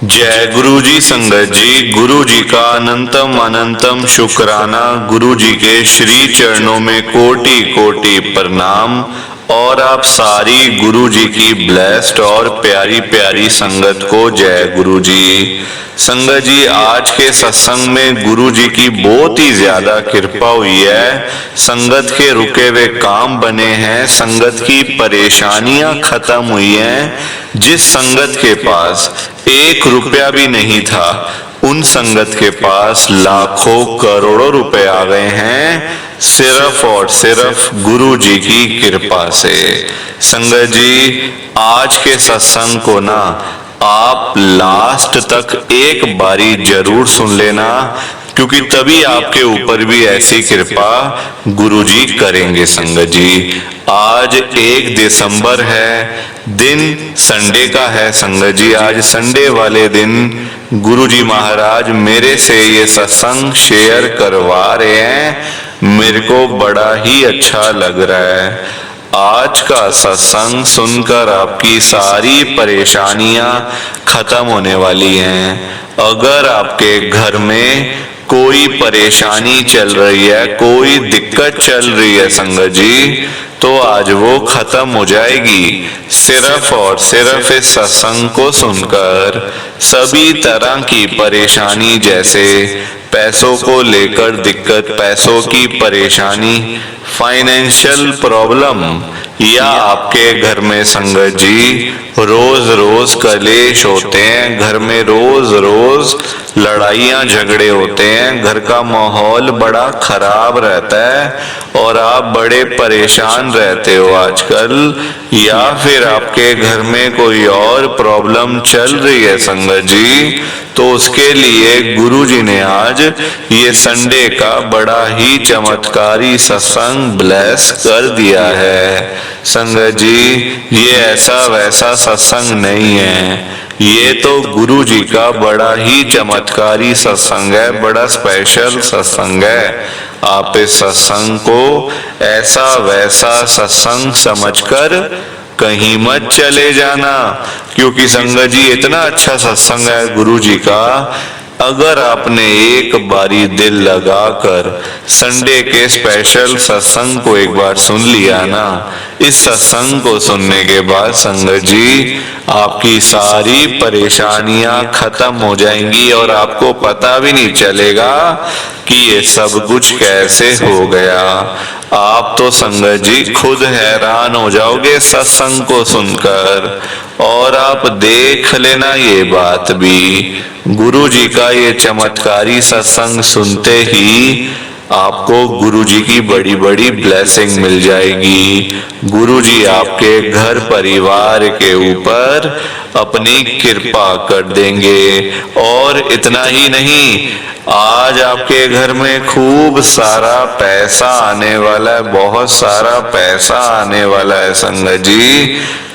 जय गुरु जी। संगत जी, गुरु जी का अनंतम अनंतम शुक्राना। गुरु जी के श्री चरणों में कोटि कोटि प्रणाम। और आप सारी गुरु जी की ब्लेस्ड और प्यारी प्यारी संगत को जय गुरु जी। संगत जी, आज के सत्संग में गुरु जी की बहुत ही ज्यादा कृपा हुई है। संगत के रुके हुए काम बने हैं, संगत की परेशानियां खत्म हुई हैं। जिस संगत के पास 1 रुपया भी नहीं था, उन संगत के पास लाखों करोड़ों रुपए आ गए हैं, सिर्फ और सिर्फ गुरु जी की कृपा से। संगत जी, आज के सत्संग को ना आप लास्ट तक एक बारी जरूर सुन लेना, क्योंकि तभी आपके ऊपर भी ऐसी कृपा गुरुजी करेंगे। संगत जी, आज 1 दिसंबर है, दिन संडे का है। संगत जी, आज संडे वाले दिन गुरुजी महाराज मेरे से ये सत्संग शेयर करवा रहे हैं। मेरे को बड़ा ही अच्छा लग रहा है। आज का सत्संग सुनकर आपकी सारी परेशानियां खत्म होने वाली हैं। अगर आपके घर में कोई परेशानी चल रही है, कोई दिक्कत चल रही है संगत जी, तो आज वो खत्म हो जाएगी सिर्फ और सिर्फ इस सत्संग को सुनकर। सभी तरह की परेशानी, जैसे पैसों को लेकर दिक्कत, पैसों की परेशानी, फाइनेंशियल प्रॉब्लम, या आपके घर में संगत जी रोज रोज कलेश होते हैं, घर में रोज रोज लड़ाइयां झगड़े होते हैं, घर का माहौल बड़ा खराब रहता है और आप बड़े परेशान रहते हो आजकल, या फिर आपके घर में कोई और प्रॉब्लम चल रही है संगत जी, तो उसके लिए गुरु जी ने आज ये संडे का बड़ा ही चमत्कारी सत्संग ब्लेस कर दिया है। संगत जी, ये ऐसा वैसा सत्संग नहीं है, ये तो गुरु जी का बड़ा ही चमत्कारी सत्संग है, बड़ा स्पेशल सत्संग है। आप इस सत्संग को ऐसा वैसा सत्संग समझकर कहीं मत चले जाना, क्योंकि संगत जी इतना अच्छा सत्संग है गुरु जी का। अगर आपने एक बारी दिल लगाकर संडे के स्पेशल सत्संग को एक बार सुन लिया ना, इस सत्संग को सुनने के बाद संगत जी आपकी सारी परेशानियां खत्म हो जाएंगी और आपको पता भी नहीं चलेगा कि ये सब कुछ कैसे हो गया। आप तो संगत जी खुद हैरान हो जाओगे सत्संग को सुनकर। और आप देख लेना ये बात भी, गुरु जी का ये चमत्कारी सत्संग सुनते ही आपको गुरु जी की बड़ी बड़ी ब्लेसिंग मिल जाएगी। गुरु जी आपके घर परिवार के ऊपर अपनी कृपा कर देंगे। और इतना ही नहीं, आज आपके घर में खूब सारा पैसा आने वाला है, बहुत सारा पैसा आने वाला है संगत जी,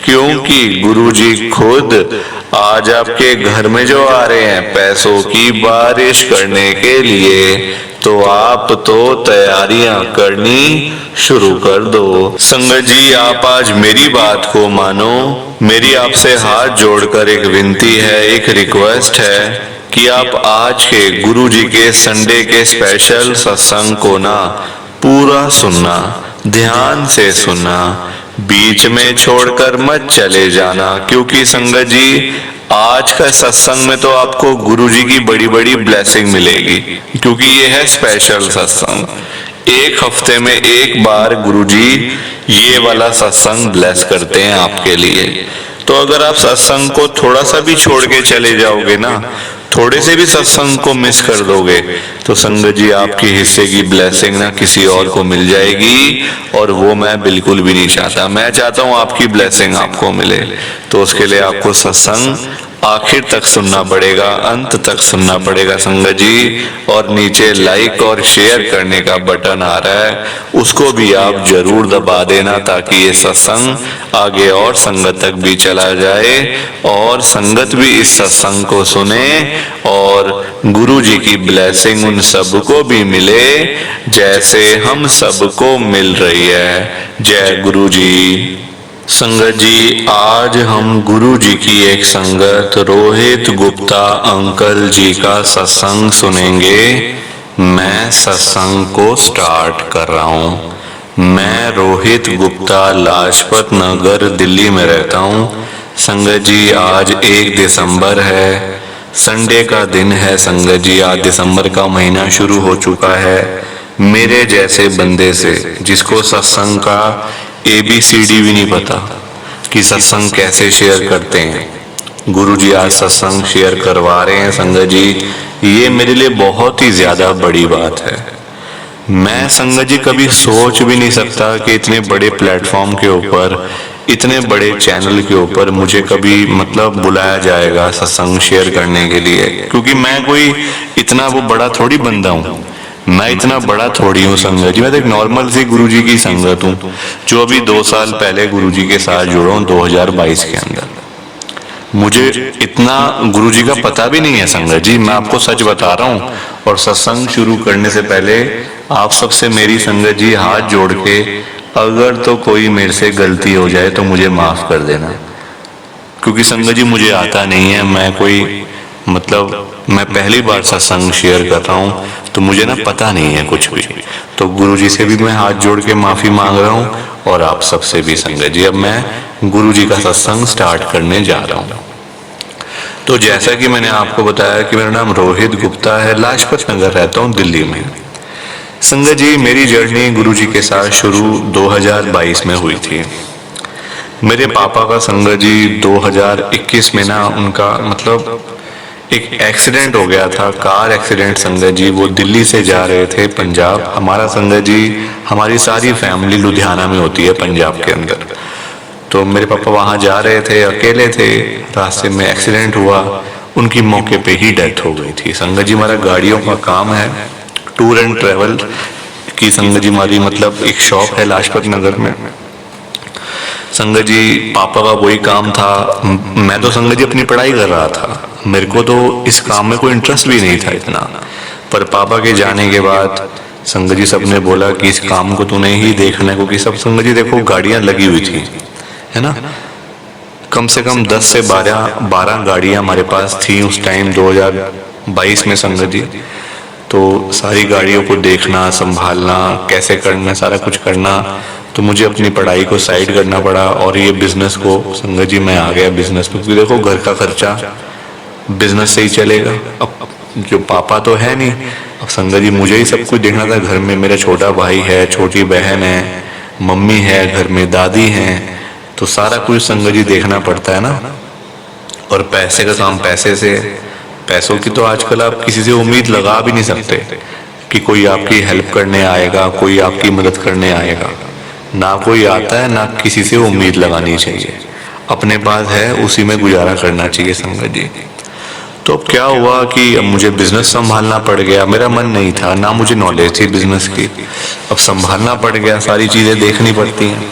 क्योंकि गुरु जी खुद आज आपके घर में जो आ रहे हैं पैसों की बारिश करने के लिए, तो आप तो तैयारियां करनी शुरू कर दो। संगत जी, आप आज मेरी बात को मानो। मेरी आपसे हाथ जोड़कर एक विनती है, एक रिक्वेस्ट है कि आप आज के गुरु जी के संडे के स्पेशल सत्संग को ना पूरा सुनना, ध्यान से सुनना, बीच में छोड़कर मत चले जाना, क्योंकि संगत जी आज का सत्संग में तो आपको गुरु जी की बड़ी बड़ी ब्लेसिंग मिलेगी, क्योंकि ये है स्पेशल सत्संग। 1 हफ्ते में एक बार गुरु जी ये वाला सत्संग ब्लेस करते हैं आपके लिए। तो अगर आप सत्संग को थोड़ा सा भी छोड़ के चले जाओगे ना, थोड़े से भी सत्संग को मिस कर दोगे, तो संगत जी आपके हिस्से की ब्लेसिंग ना किसी और को मिल जाएगी, और वो मैं बिल्कुल भी नहीं चाहता। मैं चाहता हूँ आपकी ब्लेसिंग आपको मिले। तो उसके लिए आपको सत्संग आखिर तक सुनना पड़ेगा, अंत तक सुनना पड़ेगा संगत जी। और नीचे लाइक और शेयर करने का बटन आ रहा है, उसको भी आप जरूर दबा देना, ताकि ये सत्संग आगे और संगत तक भी चला जाए और संगत भी इस सत्संग को सुने और गुरु जी की ब्लेसिंग उन सबको भी मिले जैसे हम सबको मिल रही है। जय गुरु जी। संगत जी, आज हम गुरु जी की एक संगत रोहित गुप्ता अंकल जी का सत्संग सुनेंगे। मैं सत्संग को स्टार्ट कर रहा हूँ। मैं रोहित गुप्ता लाजपत नगर दिल्ली में रहता हूँ। संगत जी, आज 1 दिसंबर है, संडे का दिन है। संगत जी, आज दिसंबर का महीना शुरू हो चुका है। मेरे जैसे बंदे से जिसको सत्संग का ABCD भी नहीं पता कि सत्संग कैसे शेयर करते हैं, गुरुजी आज सत्संग शेयर करवा रहे हैं। संगत जी, ये मेरे लिए बहुत ही ज्यादा बड़ी बात है। मैं संगत जी कभी सोच भी नहीं सकता कि इतने बड़े प्लेटफॉर्म के ऊपर, इतने बड़े चैनल के ऊपर मुझे कभी मतलब बुलाया जाएगा सत्संग शेयर करने के लिए, क्योंकि मैं कोई इतना वो बड़ा थोड़ी बंदा हूँ। मैं इतना बड़ा थोड़ी हूँ संगत जी। मैं तो एक नॉर्मल सी गुरुजी की संगत हूँ, जो अभी 2 साल पहले गुरुजी के साथ जुड़ा हूँ 2022 के अंदर। मुझे इतना गुरुजी का पता भी नहीं है संगत जी, मैं आपको सच बता रहा हूँ। और सत्संग शुरू करने से पहले आप सबसे मेरी संगत जी हाथ जोड़ के, अगर तो कोई मेरे से गलती हो जाए तो मुझे माफ कर देना, क्योंकि संगत जी मुझे आता नहीं है। मैं कोई मतलब मैं पहली बार सत्संग शेयर कर रहा हूँ, तो मुझे ना पता नहीं है कुछ भी। तो गुरुजी से भी मैं हाथ जोड़ के माफी मांग रहा हूँ, और आप सबसे भी संगत जी। अब मैं गुरुजी का सत्संग स्टार्ट करने जा रहा हूँ। तो जैसा कि मैंने आपको बताया कि मेरा नाम रोहित गुप्ता है, लाजपत नगर रहता हूँ दिल्ली में। संगत जी, मेरी जर्नी गुरुजी के साथ शुरू 2022 में हुई थी। मेरे पापा का संगत जी 2021 में ना उनका मतलब एक एक्सीडेंट हो गया था, कार एक्सीडेंट संगत जी। वो दिल्ली से जा रहे थे पंजाब। हमारा संगत जी, हमारी सारी फैमिली लुधियाना में होती है पंजाब के अंदर। तो मेरे पापा वहाँ जा रहे थे, अकेले थे, रास्ते में एक्सीडेंट हुआ, उनकी मौके पे ही डेथ हो गई थी। संगत जी, हमारा गाड़ियों का काम है, टूर एंड ट्रेवल की संगत जी हमारी मतलब एक शॉप है लाजपत नगर में। संगत जी, पापा का वही काम था। मैं तो संगत जी अपनी पढ़ाई कर रहा था, मेरे को तो इस काम में कोई इंटरेस्ट भी नहीं था इतना। पर पापा के जाने के बाद संगत जी सबने बोला कि इस काम को तूने ही देखना है, क्योंकि सब संगत जी देखो गाड़ियां लगी हुई थी, है ना। कम से कम 10 से 12 गाड़ियां हमारे पास थी उस टाइम 2022 में संगत जी। तो सारी गाड़ियों को देखना, संभालना, कैसे करना, सारा कुछ करना। तो मुझे अपनी पढ़ाई को साइड करना पड़ा, और ये बिजनेस को संगत जी मैं आ गया बिजनेस में, क्योंकि देखो घर का खर्चा बिजनेस से ही चलेगा। अब जो पापा तो है नहीं, अब संगत जी मुझे ही सब कुछ देखना था। घर में मेरा छोटा भाई है, छोटी बहन है, मम्मी है घर में, दादी है, तो सारा कुछ संगत जी देखना पड़ता है ना। और पैसे का काम पैसे से, पैसों की तो आजकल आप किसी से उम्मीद लगा भी नहीं सकते कि कोई आपकी हेल्प करने आएगा, कोई आपकी मदद करने आएगा। ना कोई आता है, ना किसी से उम्मीद लगानी चाहिए। अपने पास है उसी में गुजारा करना चाहिए संगत जी। तो अब क्या हुआ कि अब मुझे बिजनेस संभालना पड़ गया। मेरा मन नहीं था, ना मुझे नॉलेज थी बिजनेस की, अब संभालना पड़ गया, सारी चीजें देखनी पड़ती हैं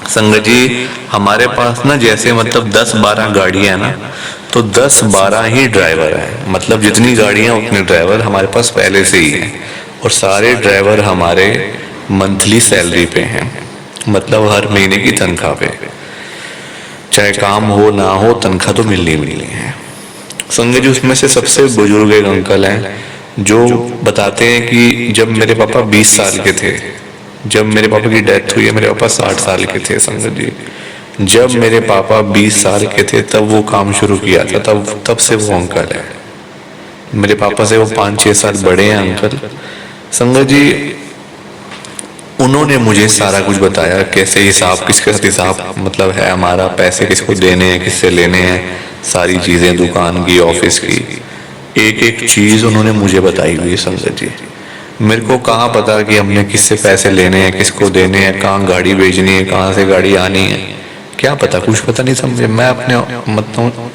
संगत जी। हमारे पास ना जैसे मतलब 10-12 गाड़ियां ना, तो 10-12 ही ड्राइवर हैं। मतलब जितनी गाड़ियां उतने ड्राइवर हमारे पास पहले से ही हैं, और सारे ड्राइवर हमारे मंथली सैलरी पे हैं, मतलब हर महीने की तनख्वाह पे। चाहे काम हो ना हो, तनख्वाह तो मिलनी मिलनी है संगत जी। उसमें से सबसे बुजुर्ग एक अंकल हैं, जो बताते हैं कि जब मेरे पापा 20 साल के थे, जब मेरे पापा की डेथ हुई है, मेरे पापा 60 साल के थे संगत जी। जब मेरे पापा 20 साल के थे तब वो काम शुरू किया था, तब से वो अंकल है। मेरे पापा से वो 5-6 साल बड़े हैं अंकल संगत जी। उन्होंने मुझे सारा कुछ बताया, कैसे हिसाब, किसके साथ हिसाब मतलब है हमारा, पैसे किसको देने हैं, किससे लेने हैं, सारी चीजें दुकान की, ऑफिस की, एक एक चीज उन्होंने मुझे बताई हुई है संगत जी। मेरे को कहाँ पता कि हमने किससे पैसे लेने हैं, किसको देने हैं, कहाँ गाड़ी भेजनी है, कहाँ से गाड़ी आनी है, क्या पता, कुछ पता नहीं समझे। मैं अपने मतलब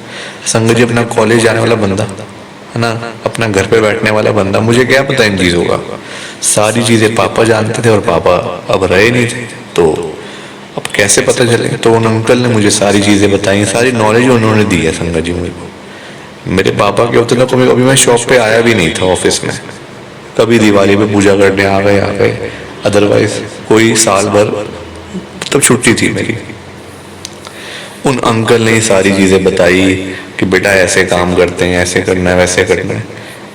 संगत जी अपना कॉलेज जाने वाला बंदा है ना, अपना घर पे बैठने वाला बंदा, मुझे क्या पता इन चीजों का। सारी चीजें पापा जानते थे, और पापा अब रहे नहीं थे, तो अब कैसे पता चले। तो उन अंकल ने मुझे सारी चीजें बताई, सारी नॉलेज उन्होंने दी है संगत जी मुझे। मेरे पापा के होते ना, कभी मैं शॉप पे आया भी नहीं था ऑफिस में, कभी दिवाली पे पूजा करने आ गए, अदरवाइज कोई साल भर तब छुट्टी थी मेरी, उन अंकल ने सारी चीज़ें बताई कि बेटा ऐसे काम करते हैं, ऐसे करना है, वैसे करना है।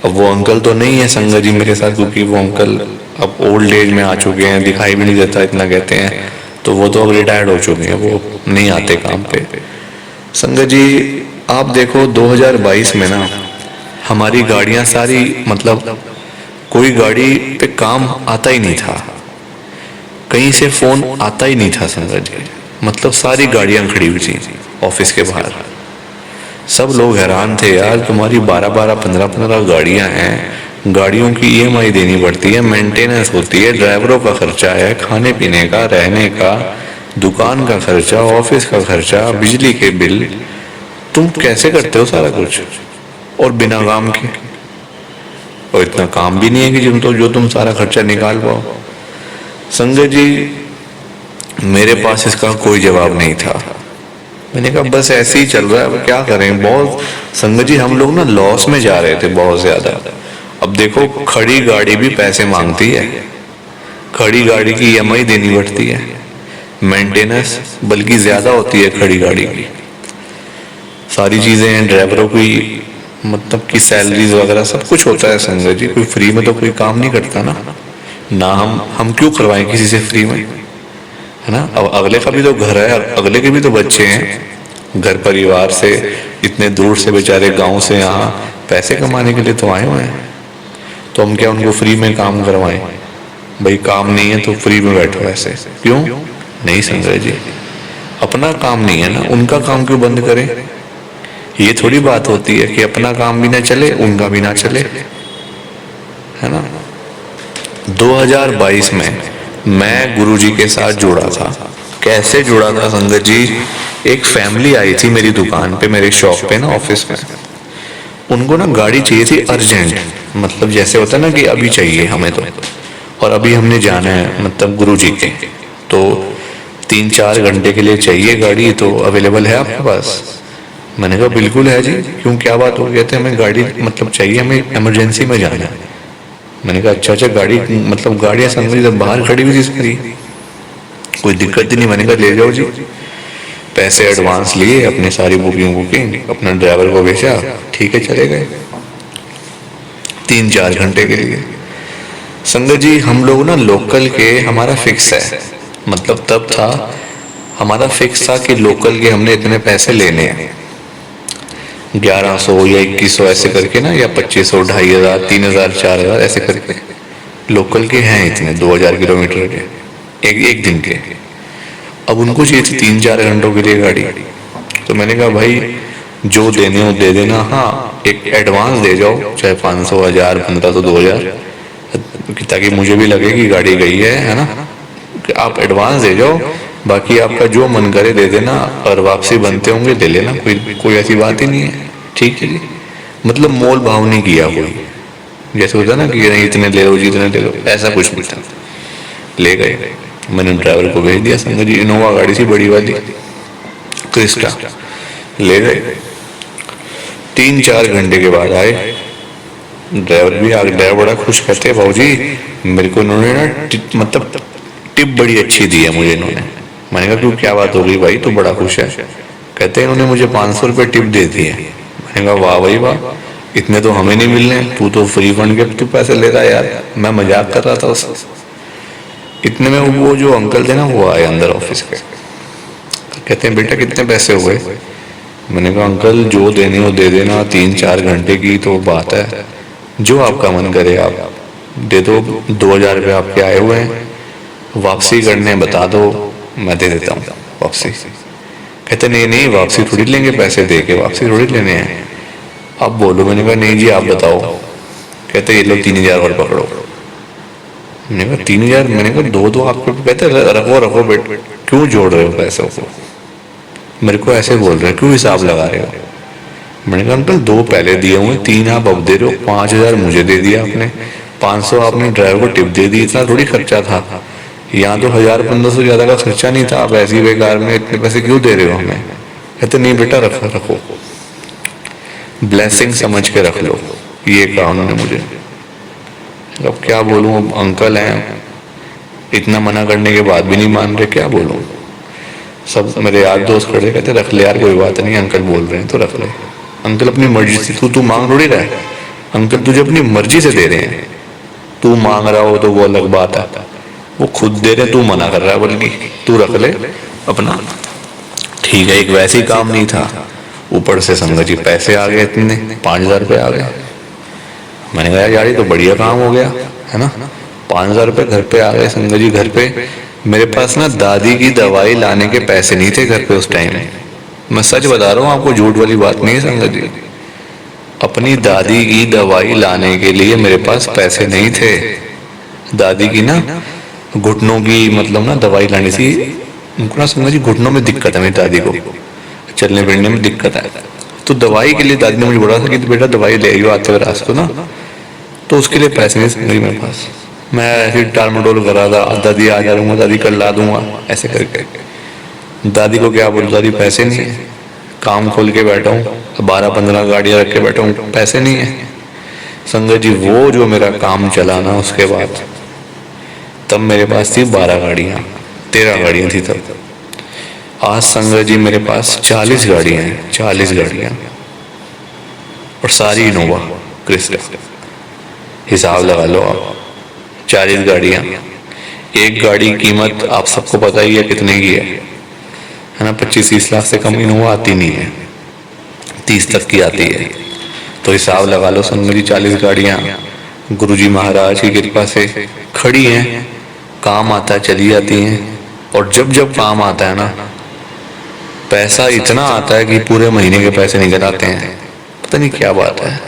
अब वो अंकल तो नहीं है संगत जी मेरे साथ, क्योंकि वो अंकल अब ओल्ड एज में आ चुके हैं, दिखाई भी नहीं देता इतना कहते हैं, तो वो तो अब रिटायर्ड हो चुके हैं, वो नहीं आते काम पे। संगत जी आप देखो 2022 में ना हमारी गाड़ियां सारी, मतलब कोई गाड़ी पे काम आता ही नहीं था, कहीं से फोन आता ही नहीं था संगत जी। मतलब सारी गाड़ियां खड़ी हुई थी ऑफिस के बाहर। सब लोग हैरान थे, यार तुम्हारी 12-12 15-15 गाड़ियां हैं, गाड़ियों की ईएमआई देनी पड़ती है, मेंटेनेंस होती है, ड्राइवरों का खर्चा है, खाने पीने का, रहने का, दुकान का खर्चा, ऑफिस का खर्चा, बिजली के बिल, तुम कैसे करते हो सारा कुछ और बिना काम के? और इतना काम भी नहीं है कि जो तुम सारा खर्चा निकाल पाओ। संजय जी मेरे पास इसका कोई जवाब नहीं था। मैंने कहा बस ऐसे ही चल रहा है, अब क्या करें। बहुत संगत जी हम लोग ना लॉस में जा रहे थे बहुत ज्यादा। अब देखो खड़ी गाड़ी भी पैसे मांगती है, खड़ी गाड़ी की ईएमआई देनी पड़ती है, मेंटेनेंस बल्कि ज्यादा होती है खड़ी गाड़ी की, सारी चीजें हैं, ड्राइवरों की मतलब की सैलरीज वगैरह सब कुछ होता है संगत जी। कोई फ्री में तो कोई काम नहीं करता ना हम क्यों करवाएं किसी से फ्री में, है ना। अब अगले का भी तो घर है, अगले के भी तो बच्चे हैं, घर परिवार से इतने दूर से बेचारे गांव से यहाँ पैसे कमाने के लिए तो आए हुए हैं, तो हम क्या उनको फ्री में काम करवाएं? भाई काम नहीं है तो फ्री में बैठो ऐसे क्यों? नहीं संजय जी, अपना काम नहीं है ना, उनका काम क्यों बंद करें? ये थोड़ी बात होती है कि अपना काम भी ना चले उनका भी ना चले, है ना। 2022 में मैं गुरुजी के साथ जुड़ा था। कैसे जुड़ा था संगत जी? एक फैमिली आई थी मेरी दुकान पे, मेरे शॉप पे ना, ऑफिस में। उनको ना गाड़ी चाहिए थी अर्जेंट, मतलब जैसे होता है ना कि अभी चाहिए हमें तो, और अभी हमने जाना है मतलब गुरुजी के, तो 3-4 घंटे के लिए चाहिए गाड़ी, तो अवेलेबल है आपके पास? मैंने कहा बिल्कुल है जी, क्यों क्या बात हो? गया था हमें गाड़ी मतलब चाहिए, हमें इमरजेंसी में जाना है। मैंने कहा अच्छा गाड़ी मतलब गाड़ियां संगत जी बाहर खड़ी हुई थी सारी, कोई दिक्कत ही नहीं। मैंने कहा ले जाओ जी। पैसे एडवांस लिए, अपनी सारी बुकिंग अपना ड्राइवर को भेजा, ठीक है चले गए 3-4 घंटे के लिए। संगत जी हम लोग ना लोकल के, हमारा फिक्स है, मतलब तब था हमारा फिक्स था कि लोकल के हमने इतने पैसे लेने हैं, 1100 या 2100 ऐसे करके ना, या 2500, 2500, 3000, 4000 ऐसे करके लोकल के हैं इतने, 2000 किलोमीटर के एक दिन के। अब उनको चाहिए थी 3-4 घंटों के लिए गाड़ी, तो मैंने कहा भाई जो देने हो दे देना, हाँ एक एडवांस दे जाओ, चाहे 500, 1000, 1500, 2000, ताकि मुझे भी लगे कि गाड़ी गई है ना। आप एडवांस दे जाओ, बाकी आपका जो मन करे दे देना, और वापसी बनते होंगे ले लेना, कोई ऐसी बात ही नहीं है, ठीक है जी। मतलब मोल भाव नहीं किया कोई, जैसे होता ना कि नहीं इतने ले लो जी, इतने ले लो, ऐसा कुछ नहीं था। ले गए, मैंने ड्राइवर को भेज दिया संगत जी, इनोवा गाड़ी थी बड़ी वाली क्रिस्टा, ले गए। 3-4 घंटे के बाद आए, ड्राइवर भी आ गया, ड्राइवर बड़ा खुश, कहते भाजी मेरे को इन्होंने ना मतलब टिप बड़ी अच्छी दी है मुझे इन्होंने। मैंने कहा क्यों क्या बात हो गई भाई, तो बड़ा खुश है? कहते हैं इन्होंने मुझे 500 रुपये टिप दे दी है। मैंने कहा वाह भाई वाह, इतने तो हमें नहीं मिलने, तू तो फ्री फंड के तू पैसे ले रहा है यार। मैं मजाक कर रहा था उससे। इतने में वो जो अंकल थे ना वो आए अंदर ऑफिस के, कहते हैं बेटा कितने पैसे हुए? मैंने कहा अंकल जो देने हो दे देना, 3-4 घंटे की तो बात है, जो आपका मन करे आप दे दो। 2000 रुपये आपके आए हुए हैं, वापसी करने बता दो, मैं दे देता हूँ वापसी। कहते नहीं नहीं वापसी थोड़ी लेंगे, पैसे दे के वापसी थोड़ी लेने हैं, आप बोलो। मैंने कहा नहीं जी आप बताओ। कहते ये लो 3000 और पकड़ो। मैंने कहा 3000? मैंने कहा दो आपको। कहते रखो रखो बेट, क्यों जोड़ रहे हो पैसों को? मेरे को ऐसे बोल रहे हैं, क्यों हिसाब लगा रहे हो? मैंने कहा अंकल 2 पहले दिए हुए, 3 आप अब दे रहे हो, 5000 मुझे दे दिया आपने, 500 आपने ड्राइवर को टिप दे दी, इतना थोड़ी खर्चा था। यहाँ तो 1000-1500 ज्यादा का खर्चा नहीं था, आप ऐसी बेकार में इतने पैसे क्यों दे रहे हो हमें? कहते नहीं बेटा रखो रखो, ब्लेसिंग समझ के रख लो, ये कहा उन्होंने मुझे। अब क्या बोलूं, अब अंकल हैं, इतना मना करने के बाद भी नहीं मान रहे, क्या बोलूं। सब मेरे यार दोस्त खड़े कहते रख ले यार, कोई बात नहीं, अंकल बोल रहे हैं तो रख ले। अंकल अपनी मर्जी से, तू मांग थोड़ी रहा है, अंकल तुझे अपनी मर्जी से दे रहे हैं। तू मांग रहा हो तो वो अलग बात है, वो खुद दे रहे, तू मना कर रहा है, बल्कि तू रख ले अपना। ठीक है, एक वैसे ही काम नहीं था, ऊपर से संगत जी पैसे आ गए इतने, 5,000 रुपये आ गए। मैंने कहा यार ये तो बढ़िया काम हो गया है ना, 5,000 रुपये घर पे आ गए संगत जी। घर पे मेरे पास ना दादी की दवाई लाने के पैसे नहीं थे घर पे उस टाइम। मैं सच बता रहा हूँ आपको, झूठ वाली बात नहीं है संगत जी। अपनी दादी की दवाई लाने के लिए मेरे पास पैसे नहीं थे। दादी की ना घुटनों की मतलब ना दवाई लानी थी, उनको ना संगत जी घुटनों में दिक्कत है, मेरी दादी को चलने फिरने में दिक्कत है। तो दवाई के लिए दादी ने मुझे बोला था कि बेटा दवाई ले आइयो आते हुए रात को ना, तो उसके लिए पैसे नहीं संगत जी मेरे पास। मैं ऐसे टाल मटोल कर रहा था, दादी आ जा दूंगा, दादी कल ला दूंगा, ऐसे करके। दादी को क्या बोलूं, दादी पैसे नहीं है, काम खोल के बैठा हूँ, 12-15 गाड़ियाँ रख के बैठा हूँ, पैसे नहीं है। संगत जी वो जो मेरा काम चला ना उसके बाद, तब मेरे पास थी 12 गाड़ियाँ, 13 गाड़ियाँ थी तब। आज संगत जी मेरे पास 40 गाड़ियाँ हैं, 40 गाड़ियाँ, और सारी इनोवा क्रिस्टा। हिसाब लगा लो आप, 40 गाड़ियाँ। एक गाड़ी की कीमत आप सबको पता ही है कितने की है ना, 25-30 लाख से कम इनोवा आती नहीं है, 30 तक की आती है। तो हिसाब लगा लो संगत जी, 40 गाड़ियाँ गुरुजी महाराज की कृपा से खड़ी हैं, काम आता है चली जाती हैं। और जब जब काम आता है ना, पैसा इतना आता है कि पूरे महीने के पैसे निकल आते हैं, पता नहीं क्या बात है।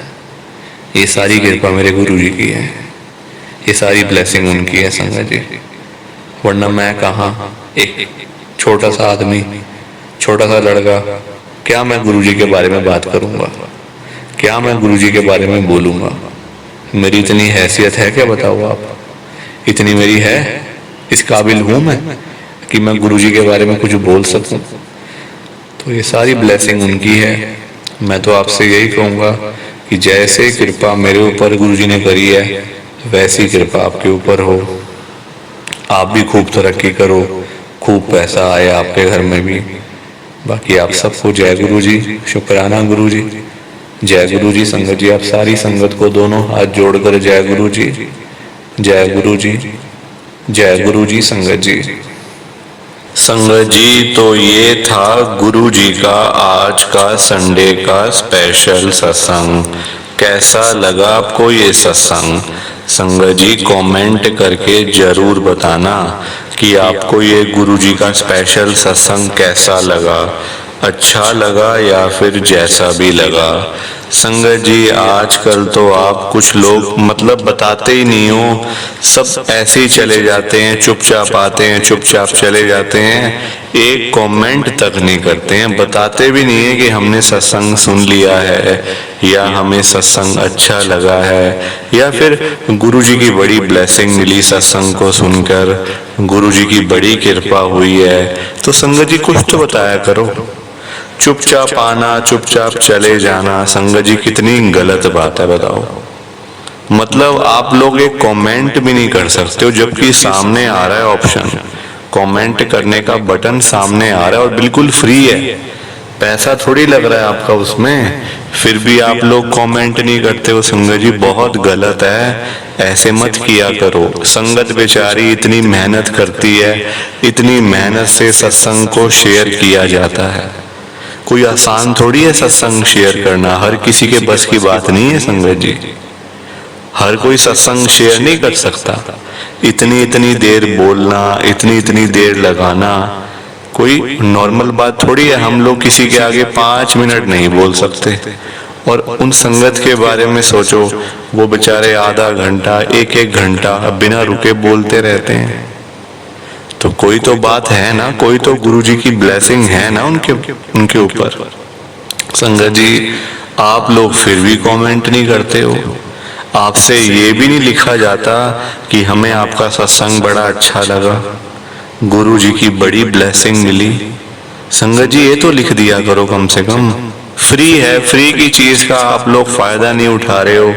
ये सारी कृपा मेरे गुरुजी की है, ये सारी ब्लेसिंग उनकी है संगत जी, वरना मैं कहाँ, एक छोटा सा आदमी, छोटा सा लड़का, क्या मैं गुरुजी के बारे में बात करूंगा, क्या मैं गुरुजी के बारे में बोलूंगा। मेरी इतनी हैसियत है क्या, बताओ आप, इतनी मेरी है, इस काबिल हूं मैं कि मैं गुरुजी के बारे में कुछ बोल सकूं। तो ये सारी ब्लेसिंग उनकी है। मैं तो आपसे यही कहूंगा कि जैसे कृपा मेरे ऊपर गुरुजी ने करी है, वैसी कृपा आपके ऊपर हो, आप भी खूब तरक्की करो, खूब पैसा आए आपके घर में भी। बाकी आप सबको जय गुरुजी, शुक्राना गुरुजी, जय गुरुजी। संगत जी आप सारी संगत को दोनों हाथ जोड़कर जय गुरुजी, जय गुरुजी, जय गुरुजी। संगत जी, संगत जी तो ये था गुरुजी का आज का संडे का स्पेशल सत्संग। कैसा लगा आपको ये सत्संग? संगत जी कमेंट करके जरूर बताना कि आपको ये गुरुजी का स्पेशल सत्संग कैसा लगा, अच्छा लगा या फिर जैसा भी लगा। संगत जी आजकल तो आप कुछ लोग मतलब बताते ही नहीं हो, सब ऐसे ही चले जाते हैं, चुपचाप आते हैं, चुपचाप चले जाते हैं, एक कमेंट तक नहीं करते हैं, बताते भी नहीं है कि हमने सत्संग सुन लिया है या हमें सत्संग अच्छा लगा है या फिर गुरुजी की बड़ी ब्लेसिंग मिली सत्संग को सुनकर, गुरुजी की बड़ी कृपा हुई है। तो संगत जी कुछ तो बताया करो, चुपचाप आना, चुपचाप चले जाना, संगत जी कितनी गलत बात है बताओ। मतलब आप लोग एक कमेंट भी नहीं कर सकते हो, जबकि सामने आ रहा है ऑप्शन, कमेंट करने का बटन सामने आ रहा है और बिल्कुल फ्री है, पैसा थोड़ी लग रहा है आपका उसमें, फिर भी आप लोग कमेंट नहीं करते हो। संगत जी बहुत गलत है, ऐसे मत किया करो। संगत बेचारी इतनी मेहनत करती है, इतनी मेहनत से सत्संग को शेयर किया जाता है, कोई आसान थोड़ी है सत्संग शेयर करना, हर किसी के बस की बात नहीं है संगत जी, हर कोई सत्संग शेयर नहीं कर सकता। इतनी इतनी देर बोलना, इतनी इतनी देर लगाना कोई नॉर्मल बात थोड़ी है। हम लोग किसी के आगे 5 मिनट नहीं बोल सकते, और उन संगत के बारे में सोचो, वो बेचारे आधा घंटा, 1-1 घंटा बिना रुके बोलते रहते हैं। तो कोई तो बात है ना, कोई तो गुरुजी की ब्लेसिंग है ना उनके ऊपर। संगत जी आप लोग फिर भी कमेंट नहीं करते हो, आपसे ये भी नहीं लिखा जाता कि हमें आपका सत्संग बड़ा अच्छा लगा, गुरुजी की बड़ी ब्लेसिंग मिली। संगत जी ये तो लिख दिया करो कम से कम। फ्री है, फ्री की चीज का आप लोग फायदा नहीं उठा रहे हो,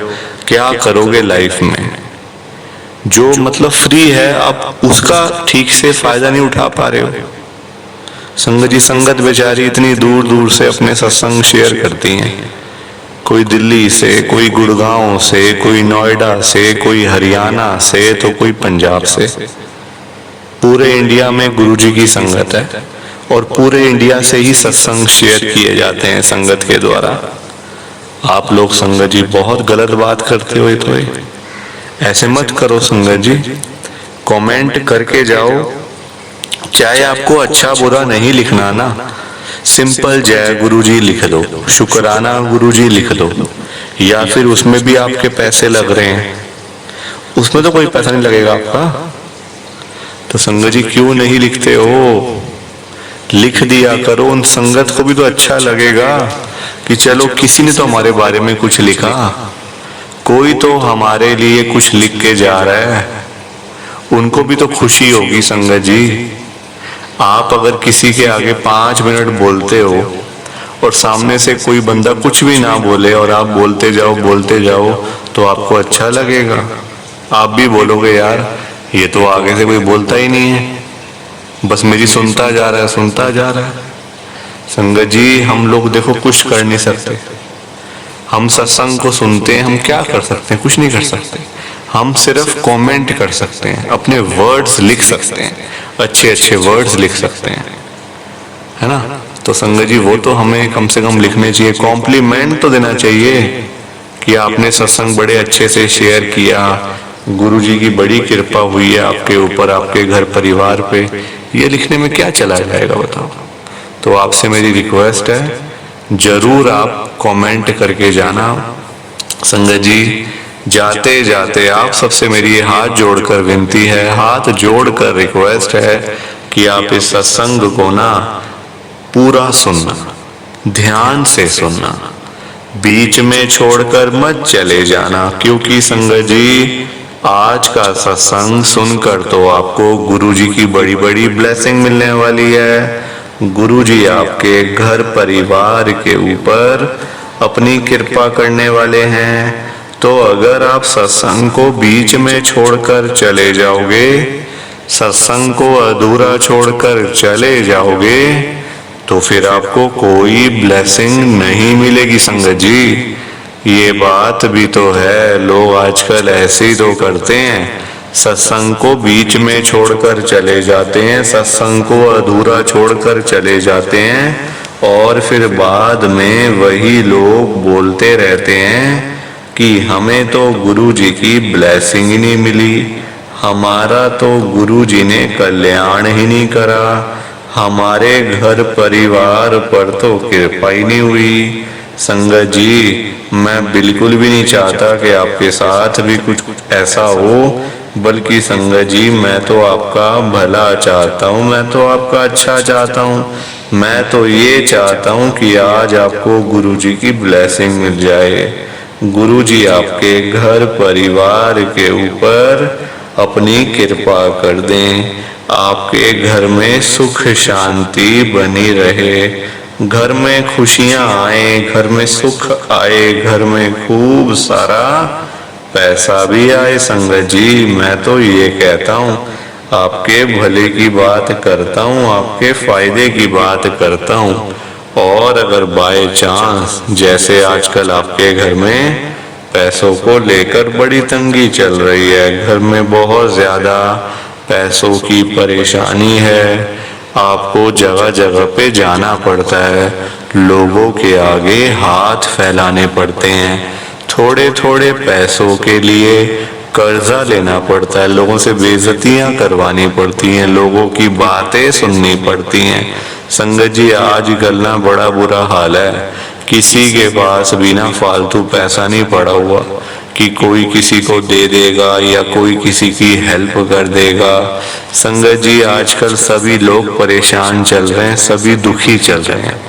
क्या करोगे लाइफ में? जो मतलब फ्री है आप उसका ठीक से फायदा नहीं उठा पा रहे हो। संगत जी, संगत बेचारी इतनी दूर दूर से अपने सत्संग शेयर करती हैं, कोई दिल्ली से, कोई गुड़गांव से, कोई नोएडा से, कोई हरियाणा से, तो कोई पंजाब से। पूरे इंडिया में गुरुजी की संगत है और पूरे इंडिया से ही सत्संग शेयर किए जाते हैं संगत के द्वारा। आप लोग संगत जी बहुत गलत बात करते हो, तो ऐसे मत करो संगत जी। कमेंट करके जाओ, चाहे आपको अच्छा बुरा नहीं लिखना ना, सिंपल जय गुरुजी लिख दो, शुक्राना गुरुजी लिख दो, या फिर उसमें भी आपके पैसे लग रहे हैं, उसमें तो कोई पैसा नहीं लगेगा आपका, तो संगत जी क्यों नहीं लिखते हो? लिख दिया करो, उन संगत को भी तो अच्छा लगेगा कि चलो किसी ने तो हमारे बारे में कुछ लिखा, कोई तो हमारे लिए कुछ लिख के जा रहा है, उनको भी तो खुशी होगी संगत जी। आप अगर किसी के आगे 5 मिनट बोलते हो और सामने से कोई बंदा कुछ भी ना बोले और आप बोलते जाओ तो आपको अच्छा लगेगा? आप भी बोलोगे यार ये तो आगे से कोई बोलता ही नहीं है, बस मेरी सुनता जा रहा है। संगत जी, हम लोग देखो कुछ कर नहीं सकते, हम सत्संग को सुनते हैं, हम क्या कर सकते हैं? कुछ नहीं कर सकते, हम सिर्फ कमेंट कर सकते हैं, अपने वर्ड्स लिख सकते हैं, अच्छे अच्छे वर्ड्स लिख सकते हैं, है ना? तो संगत जी वो तो हमें कम से कम लिखने चाहिए, कॉम्प्लीमेंट तो देना चाहिए कि आपने सत्संग बड़े अच्छे से शेयर किया, गुरुजी की बड़ी कृपा हुई है आपके ऊपर, आपके घर परिवार पे। ये लिखने में क्या चला जाएगा बताओ? तो आपसे मेरी रिक्वेस्ट है, जरूर आप कमेंट करके जाना। संगत जी, जाते जाते आप सबसे मेरी ये हाथ जोड़कर विनती है, हाथ जोड़कर रिक्वेस्ट है कि आप इस सत्संग को ना पूरा सुनना, ध्यान से सुनना, बीच में छोड़कर मत चले जाना, क्योंकि संगत जी आज का सत्संग सुनकर तो आपको गुरुजी की बड़ी बड़ी ब्लेसिंग मिलने वाली है। गुरुजी आपके घर परिवार के ऊपर अपनी कृपा करने वाले हैं। तो अगर आप सत्संग को बीच में छोड़कर चले जाओगे, सत्संग को अधूरा छोड़कर चले जाओगे, तो फिर आपको कोई ब्लेसिंग नहीं मिलेगी संगत जी। ये बात भी तो है, लोग आजकल ऐसे ही तो करते हैं, सत्संग को बीच में छोड़कर चले जाते हैं, सत्संग को अधूरा छोड़कर चले जाते हैं और फिर बाद में वही लोग बोलते रहते हैं कि हमें तो गुरुजी की ब्लेसिंग ही नहीं मिली, हमारा तो गुरुजी ने कल्याण ही नहीं करा, हमारे घर परिवार पर तो कृपा ही नहीं हुई। संगत जी, मैं बिल्कुल भी नहीं चाहता कि आपके साथ भी कुछ ऐसा हो, बल्कि संगत जी मैं तो आपका भला चाहता हूँ, मैं तो आपका अच्छा चाहता हूँ, मैं तो ये चाहता हूँ कि आज आपको गुरुजी की ब्लेसिंग मिल जाए, गुरुजी आपके घर परिवार के ऊपर अपनी कृपा कर दें, आपके घर में सुख शांति बनी रहे, घर में खुशियां आए, घर में सुख आए, घर में खूब सारा पैसा भी आए। संगत जी, मैं तो ये कहता हूँ, आपके भले की बात करता हूँ, आपके फायदे की बात करता हूँ। और अगर बाय चांस जैसे आजकल आपके घर में पैसों को लेकर बड़ी तंगी चल रही है, घर में बहुत ज्यादा पैसों की परेशानी है, आपको जगह जगह पे जाना पड़ता है, लोगों के आगे हाथ फैलाने पड़ते हैं, थोड़े थोड़े पैसों के लिए कर्जा लेना पड़ता है, लोगों से बेइज्जतियां करवानी पड़ती हैं, लोगों की बातें सुननी पड़ती हैं। संगत जी, आजकल ना बड़ा बुरा हाल है, किसी के पास भी ना फालतू पैसा नहीं पड़ा हुआ कि कोई किसी को दे देगा या कोई किसी की हेल्प कर देगा। संगत जी, आजकल सभी लोग परेशान चल रहे हैं, सभी दुखी चल रहे हैं,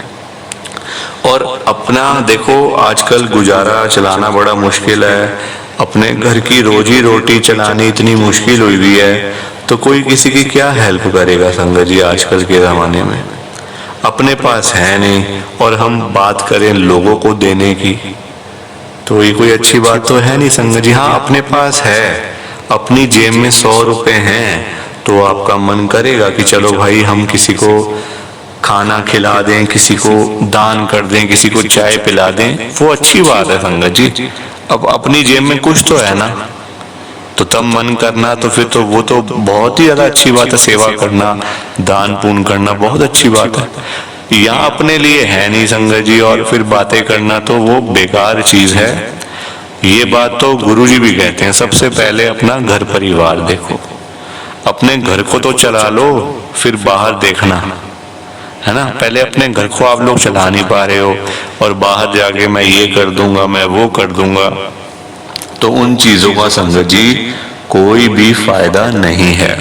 और अपना देखो आजकल गुजारा चलाना बड़ा मुश्किल है, अपने घर की रोजी रोटी चलानी इतनी मुश्किल हुई हुई है, तो कोई किसी की क्या हेल्प करेगा संगत जी आजकल के ज़माने में? अपने पास है नहीं और हम बात करें लोगों को देने की, तो ये कोई अच्छी बात तो है नहीं संगत जी। हाँ, अपने पास है, अपनी जेब में 100 रुपए हैं, तो आपका मन करेगा कि चलो भाई हम किसी को खाना खिला दें, किसी को दान कर दें, किसी को चाय पिला दें, वो अच्छी बात है संगत जी। अब अपनी जेब में कुछ तो है ना, तो तब मन करना, तो फिर तो वो तो बहुत ही ज्यादा अच्छी बात है। सेवा करना, दान पुण्य करना बहुत अच्छी बात है। यहाँ अपने लिए है नहीं संगत जी, और फिर बातें करना तो वो बेकार चीज है। ये बात तो गुरुजी भी कहते हैं, सबसे पहले अपना घर परिवार देखो, अपने घर को तो चला लो, फिर बाहर देखना, है ना। पहले अपने घर को आप लोग चला नहीं पा रहे हो, और बाहर जाके मैं ये कर दूंगा, मैं वो कर दूंगा, तो उन चीजों का संगत जी कोई भी फायदा नहीं है।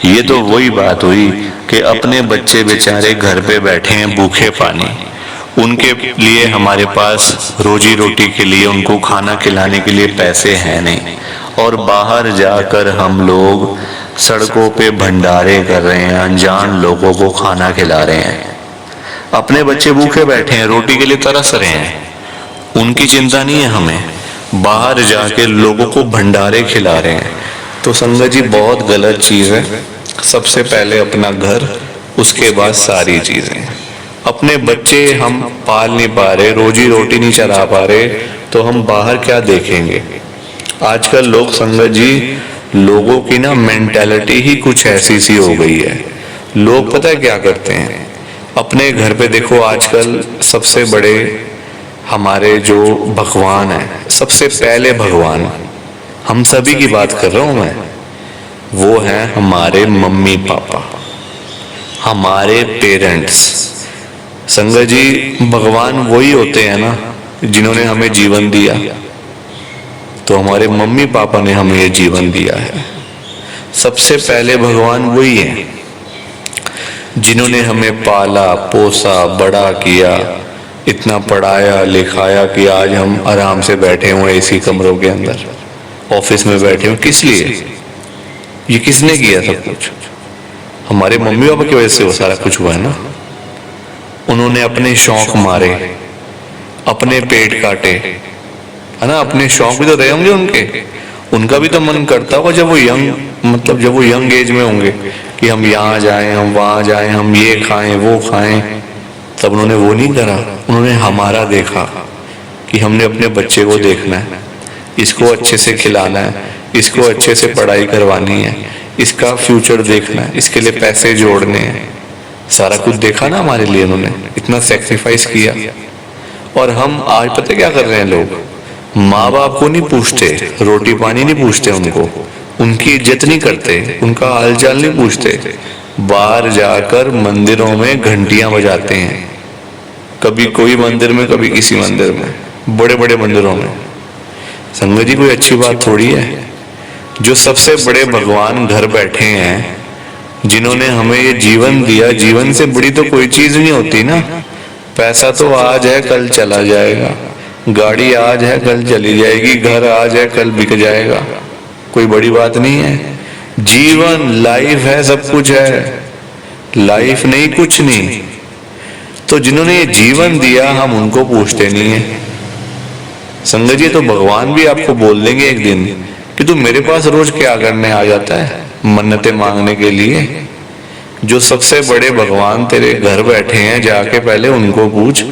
ये तो वही बात हुई कि अपने बच्चे बेचारे घर पे बैठे हैं भूखे पानी, उनके लिए हमारे पास रोजी रोटी के लिए, उनको खाना खिलाने के लिए पैसे हैं नहीं, और बाहर जाकर हम लोग सड़कों पे भंडारे कर रहे हैं, अनजान लोगों को खाना खिला रहे हैं। अपने बच्चे भूखे बैठे हैं, रोटी के लिए तरस रहे हैं, उनकी चिंता नहीं है हमें, बाहर जाके लोगों को भंडारे खिला रहे हैं। तो संगत जी बहुत गलत चीज है। सबसे पहले अपना घर, उसके बाद सारी चीजें। अपने बच्चे हम पाल नहीं पा रहे, रोजी रोटी नहीं चला पा रहे, तो हम बाहर क्या देखेंगे। आजकल लोग संगत जी, लोगों की ना मेंटालिटी ही कुछ ऐसी सी हो गई है। लोग पता है क्या करते हैं, अपने घर पे देखो, आजकल सबसे बड़े हमारे जो भगवान है, सबसे पहले भगवान, हम सभी की बात कर रहा हूं मैं, वो है हमारे मम्मी पापा, हमारे पेरेंट्स। संगत जी भगवान वही होते हैं ना जिन्होंने हमें जीवन दिया, तो हमारे मम्मी पापा ने हमें ये जीवन दिया है। सबसे पहले भगवान वही है जिन्होंने हमें पाला पोसा बड़ा किया, इतना पढ़ाया लिखाया कि आज हम आराम से बैठे हुए एसी कमरों के अंदर, ऑफिस में बैठे हुए। किस लिए? ये किसने किया सब कुछ? हमारे मम्मी पापा की वजह से वो सारा कुछ हुआ है ना। उन्होंने अपने शौक मारे, अपने पेट काटे, है ना। अपने शौक भी तो रहे होंगे उनके, उनका भी तो मन करता होगा जब वो यंग, मतलब जब वो यंग एज में होंगे कि हम यहाँ जाएं, हम वहां जाएं, हम ये खाएं वो खाएं, तब उन्होंने वो नहीं करा। उन्होंने हमारा देखा कि हमने अपने बच्चे को देखना है, इसको अच्छे से खिलाना है, इसको अच्छे से पढ़ाई करवानी है, इसका फ्यूचर देखना है, इसके लिए पैसे जोड़ने हैं। सारा कुछ देखा ना हमारे लिए, उन्होंने इतना सेक्रीफाइस किया। और हम आज पता क्या कर रहे हैं, लोग माँ बाप को नहीं पूछते, रोटी पानी नहीं पूछते उनको, उनकी इज्जत नहीं करते, उनका हालचाल नहीं पूछते, बाहर जाकर मंदिरों में घंटियां बजाते हैं, कभी कोई मंदिर में, कभी किसी मंदिर में, बड़े बड़े मंदिरों में। संगत जी कोई अच्छी बात थोड़ी है। जो सबसे बड़े भगवान घर बैठे हैं, जिन्होंने हमें ये जीवन दिया, जीवन से बड़ी तो कोई चीज नहीं होती ना। पैसा तो आज है कल चला जाएगा, गाड़ी आज है कल चली जाएगी, घर आज है कल बिक जाएगा, कोई बड़ी बात नहीं है। जीवन लाइफ है, सब कुछ है, लाइफ नहीं कुछ नहीं। तो जिन्होंने ये जीवन दिया, हम उनको पूछते नहीं है। संगत जी तो भगवान भी आपको बोल देंगे एक दिन कि तू मेरे पास रोज क्या करने आ जाता है, मन्नतें मांगने के लिए। जो सबसे बड़े भगवान तेरे घर बैठे हैं, जाके पहले उनको पूछ,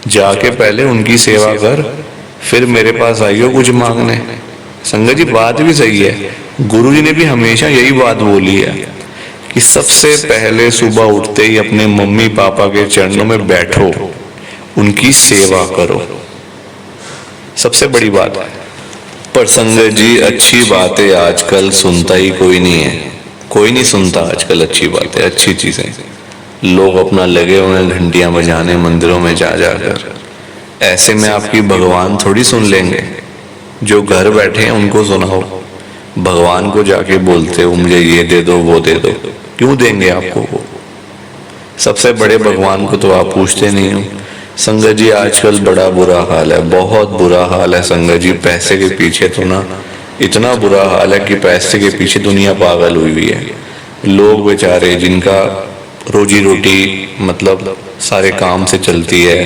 जाके पहले उनकी सेवा कर, फिर मेरे पास आइयो कुछ मांगने। संगत जी बात भी सही है, गुरु जी ने भी हमेशा यही बात बोली है कि सबसे पहले सुबह उठते ही अपने मम्मी पापा के चरणों में बैठो, उनकी सेवा करो, सबसे बड़ी बात है। पर संगत जी अच्छी बातें आजकल सुनता ही कोई नहीं है, कोई नहीं सुनता आजकल अच्छी बातें, अच्छी चीजें। लोग अपना लगे हुए हैं घंटियां बजाने मंदिरों में जा जाकर। ऐसे में आपकी भगवान थोड़ी सुन लेंगे। जो घर बैठे हैं उनको सुनाओ, भगवान को जाके बोलते हो मुझे ये दे दो वो दे दो, क्यों देंगे आपको वो? सबसे बड़े भगवान को तो आप पूछते नहीं हो। संगत जी आजकल बड़ा बुरा हाल है, बहुत बुरा हाल है संगत जी। पैसे के पीछे तो ना इतना बुरा हाल है कि पैसे के पीछे दुनिया पागल हुई हुई है। लोग बेचारे जिनका रोजी रोटी मतलब सारे काम से चलती है,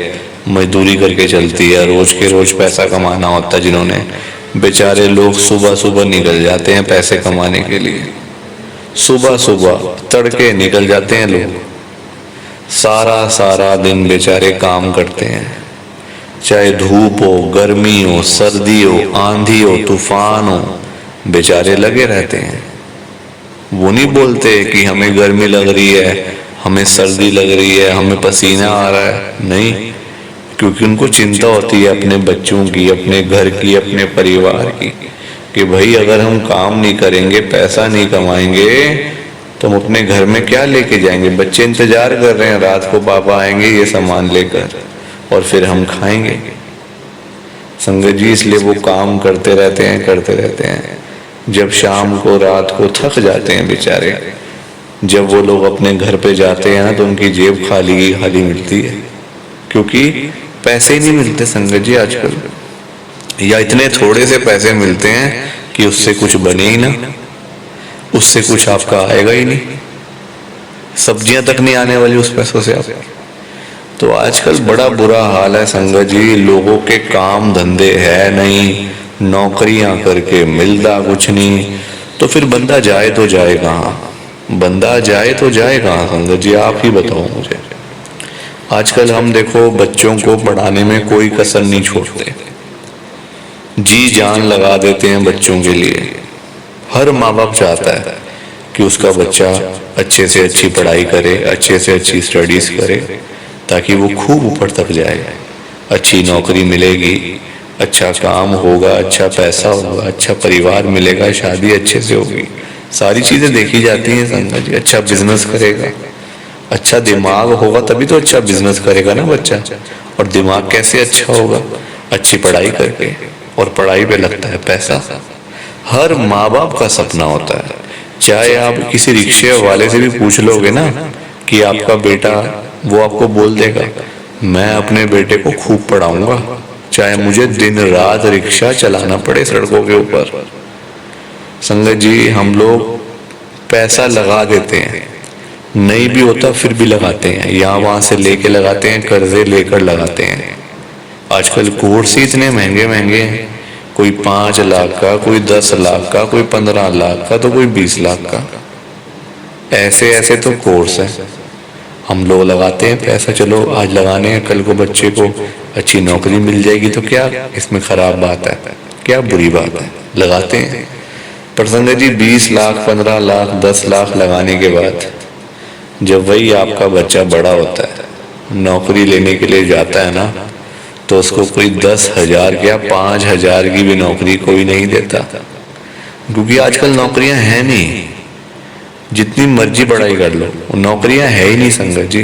मजदूरी करके चलती है, रोज के रोज पैसा कमाना होता है, जिन्होंने बेचारे लोग सुबह सुबह निकल जाते हैं पैसे कमाने के लिए, सुबह सुबह तड़के निकल जाते हैं लोग। सारा सारा दिन बेचारे काम करते हैं, चाहे धूप हो, गर्मी हो, सर्दी हो, आंधी हो, तूफान हो, बेचारे लगे रहते हैं। वो नहीं बोलते कि हमें गर्मी लग रही है, हमें सर्दी लग रही है, हमें पसीना आ रहा है, नहीं, क्योंकि उनको चिंता होती है अपने बच्चों की, अपने घर की, अपने परिवार की, कि भाई अगर हम काम नहीं करेंगे, पैसा नहीं कमाएंगे तो हम अपने घर में क्या लेके जाएंगे। बच्चे इंतजार कर रहे हैं रात को पापा आएंगे ये सामान लेकर और फिर हम खाएंगे। संगत जी इसलिए वो काम करते रहते हैं। जब शाम को रात को थक जाते हैं बेचारे, जब वो लोग अपने घर पे जाते हैं ना तो उनकी जेब खाली ही खाली मिलती है, क्योंकि पैसे ही नहीं मिलते संगत जी आजकल, या इतने थोड़े से पैसे मिलते हैं कि उससे कुछ बने ही ना, उससे कुछ आपका आएगा ही नहीं, सब्जियां तक नहीं आने वाली उस पैसों से आप। तो आजकल बड़ा बुरा हाल है संगत जी, लोगों के काम धंधे है नहीं, नौकरियां करके मिलता कुछ नहीं, तो फिर बंदा जाए तो जाए कहाँ, बंदा जाए तो जाए कहाँ संगत जी, आप ही बताओ मुझे। आजकल हम देखो बच्चों को पढ़ाने में कोई कसर नहीं छोड़ते, जी जान लगा देते हैं बच्चों के लिए। हर माँ बाप चाहता है कि उसका बच्चा अच्छे से अच्छी पढ़ाई करे, अच्छे से अच्छी स्टडीज करे, ताकि वो खूब ऊपर तक जाए, अच्छी नौकरी मिलेगी, अच्छा काम होगा, अच्छा पैसा होगा, अच्छा परिवार मिलेगा, शादी अच्छे से होगी, सारी चीजें देखी जाती हैं संगत जी। अच्छा बिजनेस करेगा, अच्छा दिमाग होगा तभी तो अच्छा बिजनेस करेगा ना बच्चा, और दिमाग कैसे अच्छा होगा, अच्छी पढ़ाई करके, और पढ़ाई पे लगता है पैसा। हर माँ बाप का सपना होता है, चाहे आप किसी रिक्शे वाले से भी पूछ लोगे ना कि आपका बेटा, वो आपको बोल देगा मैं अपने बेटे को खूब पढ़ाऊंगा, चाहे मुझे दिन रात रिक्शा चलाना पड़े सड़कों के ऊपर। संगत जी हम लोग पैसा लगा देते हैं, नहीं भी होता फिर भी लगाते हैं, यहाँ वहां से लेके लगाते हैं, कर्जे लेकर लगाते हैं। आजकल कोर्स ही इतने महंगे महंगे हैं, कोई 5 लाख का, कोई 10 लाख का, कोई 15 लाख का, तो कोई 20 लाख का, ऐसे ऐसे तो कोर्स है। हम लोग लगाते हैं पैसा, चलो आज लगाने हैं, कल को बच्चे को अच्छी नौकरी मिल जाएगी, तो क्या इसमें खराब बात है, क्या बुरी बात है, लगाते हैं। पर संगत जी 20 लाख, 15 लाख, 10 लाख लगाने के बाद जब वही आपका बच्चा बड़ा होता है, नौकरी लेने के लिए जाता है ना, तो उसको कोई 10,000 या 5,000 की भी नौकरी कोई नहीं देता, क्योंकि आजकल नौकरियां हैं नहीं, जितनी मर्जी पढ़ाई कर लो नौकरियां है ही नहीं संगत जी।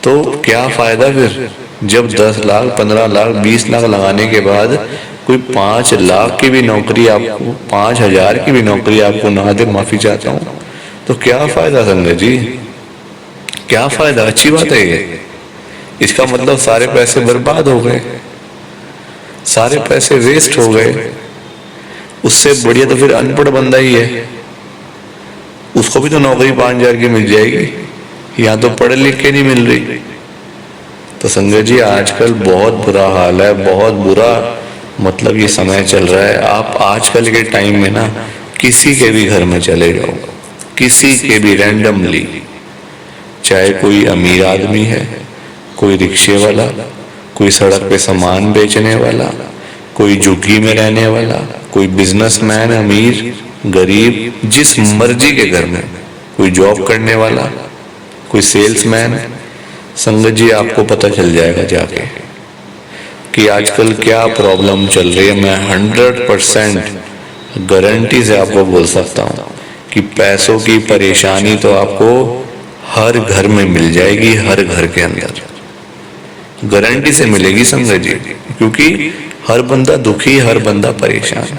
तो क्या फायदा फिर जब 10 लाख, 15 लाख, 20 लाख लगाने के बाद कोई 5 लाख की भी नौकरी आपको, 5,000 की भी नौकरी आपको ना दे, माफी चाहता हूँ, तो क्या फायदा संगत जी, क्या फायदा। अच्छी बात है ये, इसका मतलब सारे पैसे बर्बाद हो गए, सारे पैसे वेस्ट हो गए। उससे बढ़िया तो फिर अनपढ़ बंदा ही है, उसको भी तो नौकरी 5,000 की मिल जाएगी, यहाँ तो पढ़े लिख के नहीं मिल रही। तो संगत जी आजकल बहुत बुरा हाल है, बहुत बुरा, मतलब ये समय चल रहा है। आप आजकल के टाइम में ना किसी के भी घर में चले जाओ, किसी के भी रैंडमली, चाहे कोई अमीर आदमी है, कोई रिक्शे वाला, कोई सड़क पे सामान बेचने वाला, कोई झुग्गी में रहने वाला, कोई बिजनेसमैन, अमीर गरीब, जिस मर्जी के घर में, कोई जॉब करने वाला, कोई सेल्समैन, संगत जी आपको पता चल जाएगा जाके कि आजकल क्या प्रॉब्लम चल रही है। मैं 100% गारंटी से आपको बोल सकता हूँ कि पैसों की परेशानी तो आपको हर घर में मिल जाएगी, हर घर के अंदर गारंटी से मिलेगी संगत जी, क्योंकि हर बंदा दुखी, हर बंदा परेशान।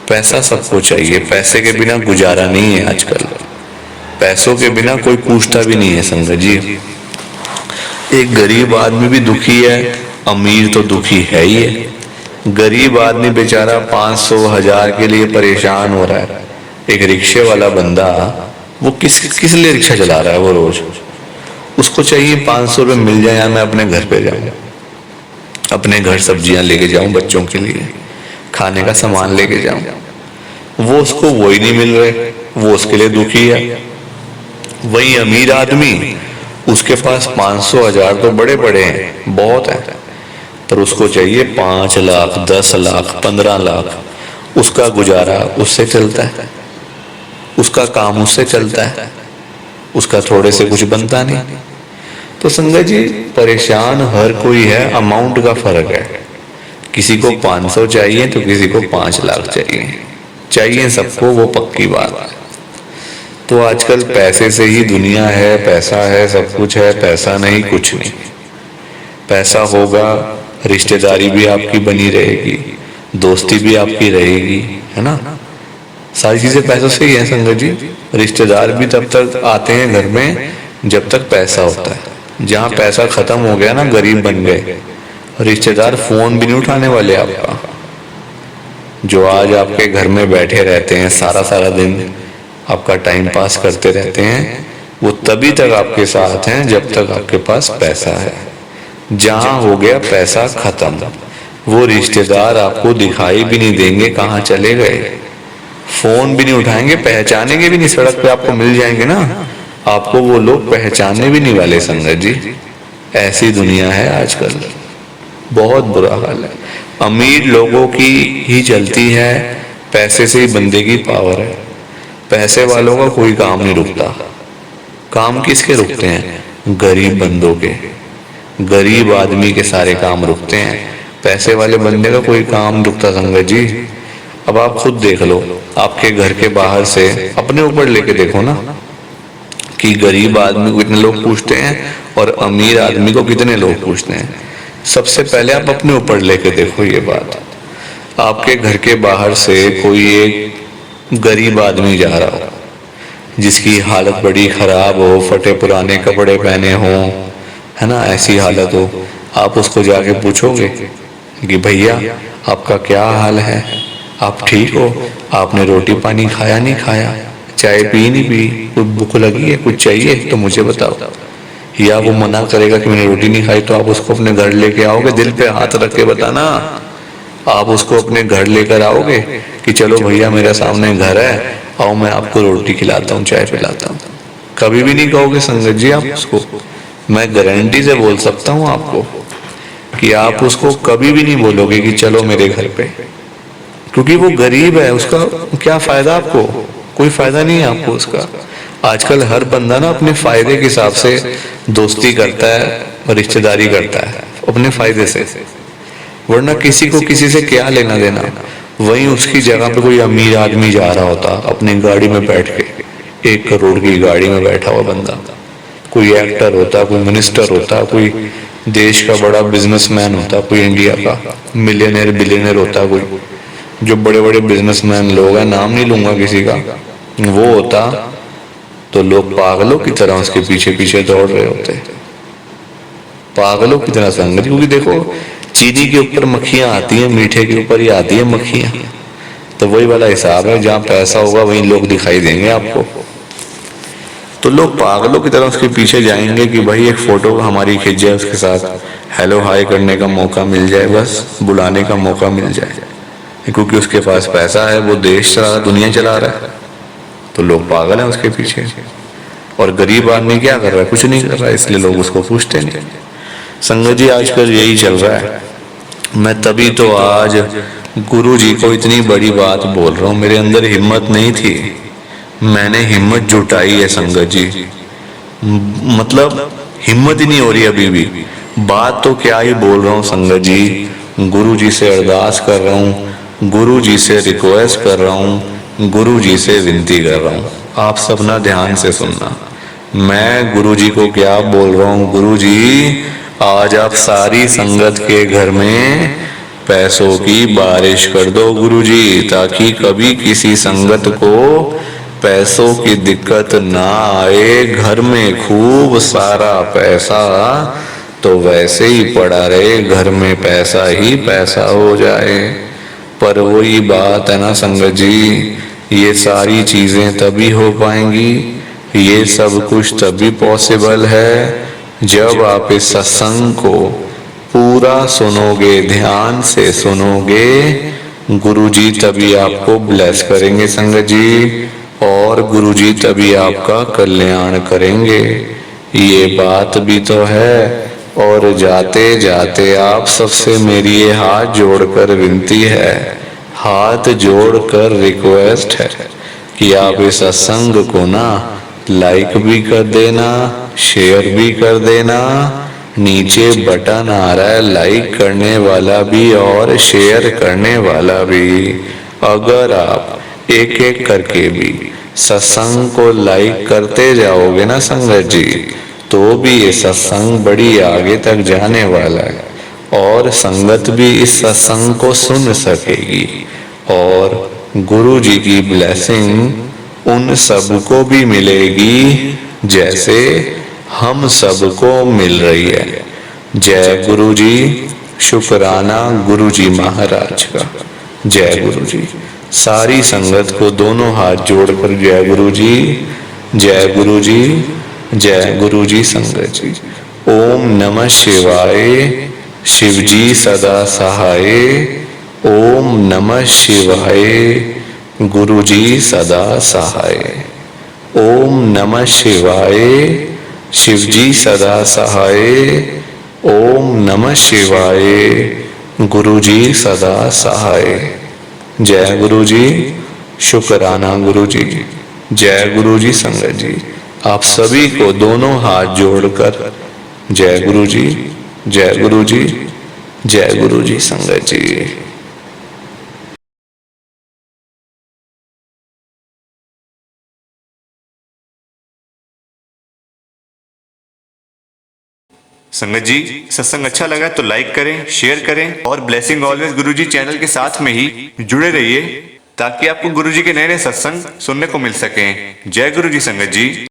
पैसा सबको चाहिए, पैसे के बिना गुजारा नहीं है आजकल, पैसों के बिना कोई पूछता भी नहीं है संगत जी। एक गरीब आदमी भी दुखी है, अमीर तो दुखी है ही है। गरीब आदमी बेचारा 500, 1000 के लिए परेशान हो रहा है, एक रिक्शे वाला बंदा वो किस लिए रिक्शा चला रहा है, वो रोज उसको चाहिए 500 रुपये मिल जाए, या मैं अपने घर पे जाऊं, अपने घर सब्जियां लेके जाऊं, बच्चों के लिए खाने का सामान लेके जाऊं, वो उसको वही नहीं मिल रहे, वो उसके लिए दुखी है। वही अमीर आदमी उसके पास 500 1000 तो बड़े बड़े हैं, बहुत है, पर उसको चाहिए 5 लाख 10 लाख 15 लाख। उसका गुजारा उससे चलता है, उसका काम उससे चलता है, उसका थोड़े से कुछ बनता नहीं। तो संगत जी परेशान हर कोई है, अमाउंट का फर्क है। किसी को 500 चाहिए तो किसी को 5 लाख चाहिए सबको, वो पक्की बात है। तो आजकल पैसे से ही दुनिया है, पैसा है सब कुछ है, पैसा नहीं कुछ नहीं। पैसा होगा रिश्तेदारी भी आपकी बनी रहेगी, दोस्ती भी आपकी रहेगी, है ना। सारी चीजें पैसों से ही है संगत जी। रिश्तेदार भी तब तक आते हैं घर में जब तक पैसा होता है। जहाँ पैसा खत्म हो गया ना, गरीब बन गए, रिश्तेदार फोन भी नहीं उठाने वाले आपका। जो आज आपके घर में बैठे रहते हैं, सारा सारा दिन आपका टाइम पास करते रहते हैं, वो तभी तक आपके साथ हैं जब तक आपके पास पैसा है। जहाँ हो गया पैसा खत्म, वो रिश्तेदार आपको दिखाई भी नहीं देंगे कहाँ चले गए, फोन भी नहीं उठाएंगे, पहचानेंगे भी नहीं। सड़क पे आपको मिल जाएंगे ना, आपको वो लोग पहचानने भी नहीं वाले संगत जी। ऐसी दुनिया है आजकल, बहुत बुरा हाल है। अमीर लोगों की ही चलती है, पैसे से ही बंदे की पावर है। पैसे वालों का कोई काम नहीं रुकता। काम किसके रुकते हैं? गरीब बंदों के, गरीब आदमी के सारे काम रुकते हैं। पैसे वाले बंदे का कोई काम नहीं रुकता संगत जी। अब आप खुद देख लो, आपके घर के बाहर से अपने ऊपर लेके देखो ना, कि गरीब आदमी को कितने लोग पूछते हैं और अमीर आदमी को कितने लोग पूछते हैं। सबसे पहले आप अपने ऊपर लेके देखो ये बात। आपके घर के बाहर से कोई एक गरीब आदमी जा रहा हो, जिसकी हालत बड़ी खराब हो, फटे पुराने कपड़े पहने हो, है ना, ऐसी हालत हो, आप उसको जाके पूछोगे कि भैया आपका क्या हाल है, आप ठीक हो, आपने रोटी पानी खाया नहीं खाया, चाय पी नहीं पी, कुछ भूख लगी है, कुछ चाहिए तो मुझे बताओ। या वो मना करेगा कि मैंने रोटी नहीं खाई, तो आप उसको अपने घर लेके आओगे, दिल पे हाथ रख के बताना। आप उसको अपने घर लेकर आओगे कि चलो भैया मेरे सामने घर है, आओ मैं आपको रोटी खिलाता हूँ, चाय पिलाता हूँ। कभी भी नहीं कहोगे संगत जी आप उसको। मैं गारंटी से बोल सकता हूँ आपको कि आप उसको कभी भी नहीं बोलोगे कि चलो मेरे घर पे, क्योंकि वो गरीब है। उसका क्या फायदा आपको? कोई फायदा नहीं है आपको उसका। आजकल हर बंदा ना अपने फायदे के हिसाब से दोस्ती करता है और रिश्तेदारी करता है, अपने फायदे से, वरना किसी को किसी से क्या लेना देना। वहीं उसकी जगह पे कोई अमीर आदमी जा रहा होता अपनी गाड़ी में बैठ के, 1 करोड़ की गाड़ी में बैठा हुआ बंदा, कोई एक्टर होता, कोई मिनिस्टर होता, कोई देश का बड़ा बिजनेसमैन होता, कोई इंडिया का मिलियनेयर बिलियनेयर होता, कोई जो बड़े बड़े बिजनेसमैन लोग हैं, नाम नहीं लूंगा किसी का, वो होता, तो लोग पागलों की तरह उसके पीछे पीछे दौड़ रहे होते, पागलों की तरह संगत। क्योंकि देखो चीनी के ऊपर मक्खियां आती हैं, मीठे के ऊपर ही आती है मक्खियां। तो वही वाला हिसाब है, जहाँ पैसा होगा वहीं लोग दिखाई देंगे आपको। तो लोग पागलों की तरह उसके पीछे जाएंगे कि भाई एक फोटो हमारी खिंच जाए, उसके साथ हेलो हाय करने का मौका मिल जाए, बस बुलाने का मौका मिल जाए, क्योंकि उसके पास पैसा है, वो देश चला रहा, दुनिया चला रहा है। तो लोग पागल हैं उसके पीछे। और गरीब आदमी क्या कर रहा है? कुछ नहीं कर रहा है, इसलिए लोग उसको पूछते नहीं। संगत जी आजकल यही चल रहा है। मैं तभी तो आज गुरु जी को इतनी बड़ी बात बोल रहा हूँ। मेरे अंदर हिम्मत नहीं थी, मैंने हिम्मत जुटाई है संगत जी। मतलब हिम्मत ही नहीं हो रही अभी भी। बात तो क्या ही बोल रहा हूँ संगत जी। गुरु जी से अरदास कर रहा हूँ, गुरु जी से रिक्वेस्ट कर रहा हूँ, गुरु जी से विनती कर रहा हूँ। आप सब ना ध्यान से सुनना, मैं गुरु जी को क्या बोल रहा हूँ। गुरु जी आज आप सारी संगत के घर में पैसों की बारिश कर दो गुरु जी, ताकि कभी किसी संगत को पैसों की दिक्कत ना आए। घर में खूब सारा पैसा तो वैसे ही पड़ा रहे, घर में पैसा ही पैसा हो जाए। पर वही बात है ना संगत जी, ये सारी चीजें तभी हो पाएंगी, ये सब कुछ तभी पॉसिबल है जब आप इस सत्संग को पूरा सुनोगे, ध्यान से सुनोगे। गुरुजी तभी आपको ब्लेस करेंगे संगत जी, और गुरुजी तभी आपका कल्याण करेंगे। ये बात भी तो है। और जाते जाते आप सबसे मेरी ये हाथ जोड़कर विनती है, हाथ जोड़कर रिक्वेस्ट है कि आप इस सत्संग को ना लाइक भी कर देना, शेयर भी कर देना। नीचे बटन आ रहा है लाइक करने वाला भी और शेयर करने वाला भी। अगर आप एक एक करके भी सत्संग को लाइक करते जाओगे ना संगत जी, तो भी ये सत्संग बड़ी आगे तक जाने वाला है और संगत भी इस सत्संग को सुन सकेगी और गुरु जी की ब्लेसिंग उन सबको भी मिलेगी जैसे हम सबको मिल रही है। जय गुरु जी। शुक्राना गुरु जी महाराज का। जय गुरु जी। सारी संगत को दोनों हाथ जोड़कर जय गुरु जी, जय गुरु जी, जय गुरु जी। संगत जी ओम नमः शिवाय। शिव जी सदा सहाय। ओम नमः शिवाय। गुरु जी सदा सहाय। ओम नमः शिवाय। शिव जी सदा सहाय। ओम नमः शिवाय। गुरु जी सदा सहाय। जय गुरु जी। शुक्राना गुरु जी। जय गुरु जी। संगत जी आप सभी को दोनों हाथ जोड़कर जय गुरु जी, जय गुरु जी, जय गुरु जी। संगत जी संगत जी सत्संग अच्छा लगा तो लाइक करें, शेयर करें और ब्लेसिंग ऑलवेज गुरुजी चैनल के साथ में ही जुड़े रहिए ताकि आपको गुरुजी के नए नए सत्संग सुनने को मिल सकें। जय गुरु जी। संगत जी।